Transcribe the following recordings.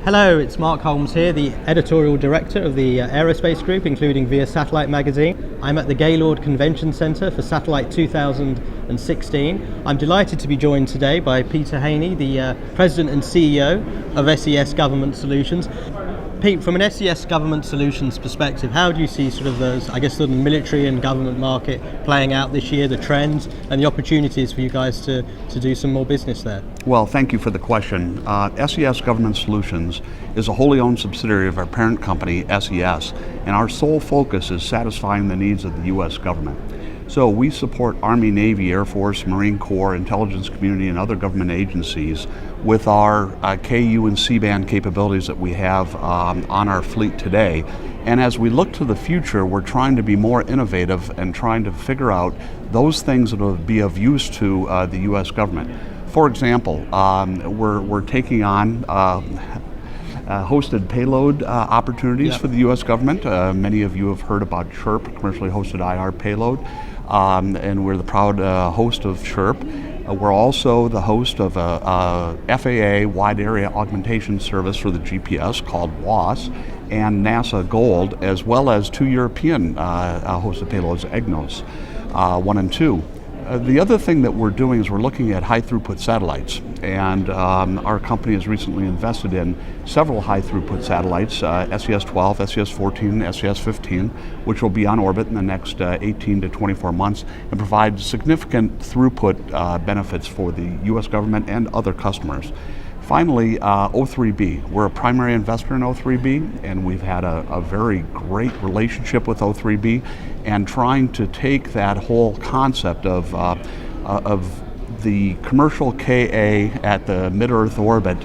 Hello, it's Mark Holmes here, the editorial director of the aerospace group, including Via Satellite magazine. I'm at the Gaylord Convention Center for Satellite 2016. I'm delighted to be joined today by Peter Hoene, the president and CEO of SES Government Solutions. Pete, from an SES Government Solutions perspective, how do you see sort of those, I guess, the military and government market playing out this year, the trends and the opportunities for you guys to do some more business there? Well, thank you for the question. SES Government Solutions is a wholly owned subsidiary of our parent company, SES, and our sole focus is satisfying the needs of the U.S. government. So we support Army, Navy, Air Force, Marine Corps, intelligence community, and other government agencies with our KU and C-band capabilities that we have on our fleet today. And as we look to the future, we're trying to be more innovative and trying to figure out those things that will be of use to the U.S. government. For example, we're taking on hosted payload opportunities for the U.S. government. Many of you have heard about CHIRP, commercially hosted IR payload, and we're the proud host of CHIRP. We're also the host of a FAA Wide Area Augmentation Service for the GPS called WAAS and NASA Gold, as well as two European hosted payloads, EGNOS 1 and 2. The other thing that we're doing is we're looking at high throughput satellites, and our company has recently invested in several high throughput satellites, SES-12, SES-14, SES-15, which will be on orbit in the next 18 to 24 months and provide significant throughput benefits for the U.S. government and other customers. Finally, O3B. We're a primary investor in O3B, and we've had a very great relationship with O3B, and trying to take that whole concept of the commercial KA at the mid-Earth orbit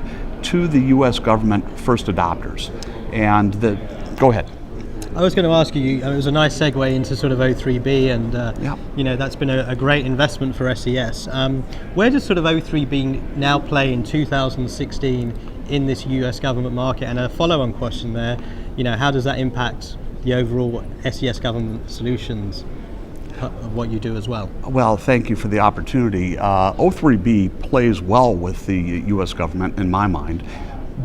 to the U.S. government first adopters. And go ahead. I was going to ask you, it was a nice segue into sort of O3B, and you know, that's been a great investment for SES. Where does sort of O3B now play in 2016 in this US government market? And a follow-on question there, you know, how does that impact the overall SES Government Solutions of what you do as well? Well, thank you for the opportunity. O3B plays well with the US government in my mind.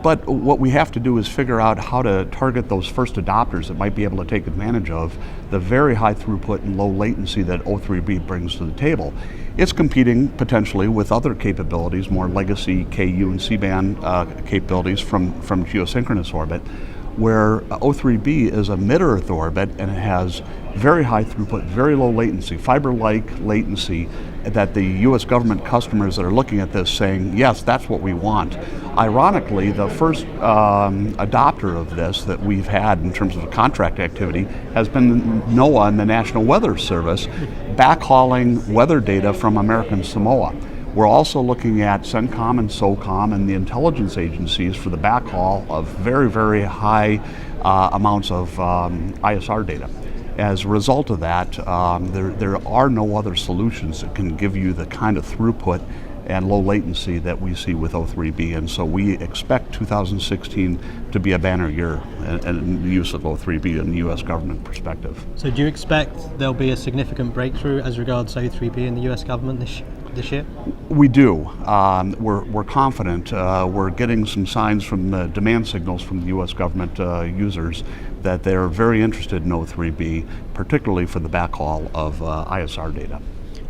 But what we have to do is figure out how to target those first adopters that might be able to take advantage of the very high throughput and low latency that O3B brings to the table. It's competing potentially with other capabilities, more legacy KU and C-band capabilities from geosynchronous orbit, where O3B is a mid-Earth orbit and it has very high throughput, very low latency, fiber-like latency, that the U.S. government customers that are looking at this saying, yes, that's what we want. Ironically, the first adopter of this that we've had in terms of contract activity has been NOAA and the National Weather Service, backhauling weather data from American Samoa. We're also looking at CENTCOM and SOCOM and the intelligence agencies for the backhaul of very, very high amounts of ISR data. As a result of that, there are no other solutions that can give you the kind of throughput and low latency that we see with O3B, and so we expect 2016 to be a banner year in the use of O3B in the U.S. government perspective. So do you expect there'll be a significant breakthrough as regards O3B in the U.S. government this year? We do. We're confident. We're getting some signs from the demand signals from the U.S. government users that they're very interested in O3B, particularly for the backhaul of ISR data.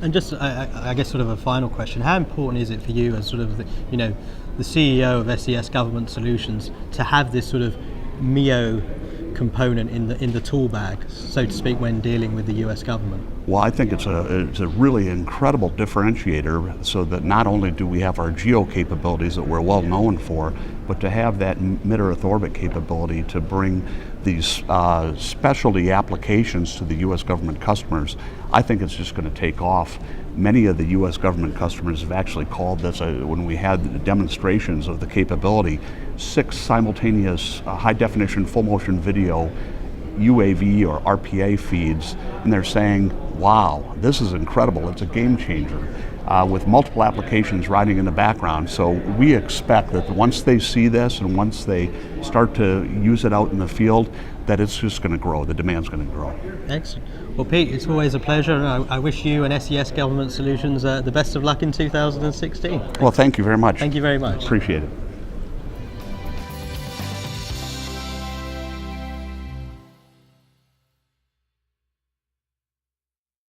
And just, I guess, sort of a final question: how important is it for you, as sort of the CEO of SES Government Solutions, to have this sort of MEO component in the tool bag, so to speak, when dealing with the U.S. government? Well, I think it's a really incredible differentiator, so that not only do we have our geo capabilities that we're well known for, but to have that mid-Earth orbit capability to bring these specialty applications to the U.S. government customers, I think it's just going to take off. Many of the U.S. government customers have actually called this, when we had the demonstrations of the capability, 6 simultaneous high-definition full-motion video UAV or RPA feeds, and they're saying, wow, this is incredible, it's a game changer, with multiple applications riding in the background. So we expect that once they see this and once they start to use it out in the field, that it's just going to grow, the demand's going to grow. Excellent. Well, Pete, it's always a pleasure. I wish you and SES Government Solutions the best of luck in 2016. Well, thank you very much. Thank you very much. Appreciate it.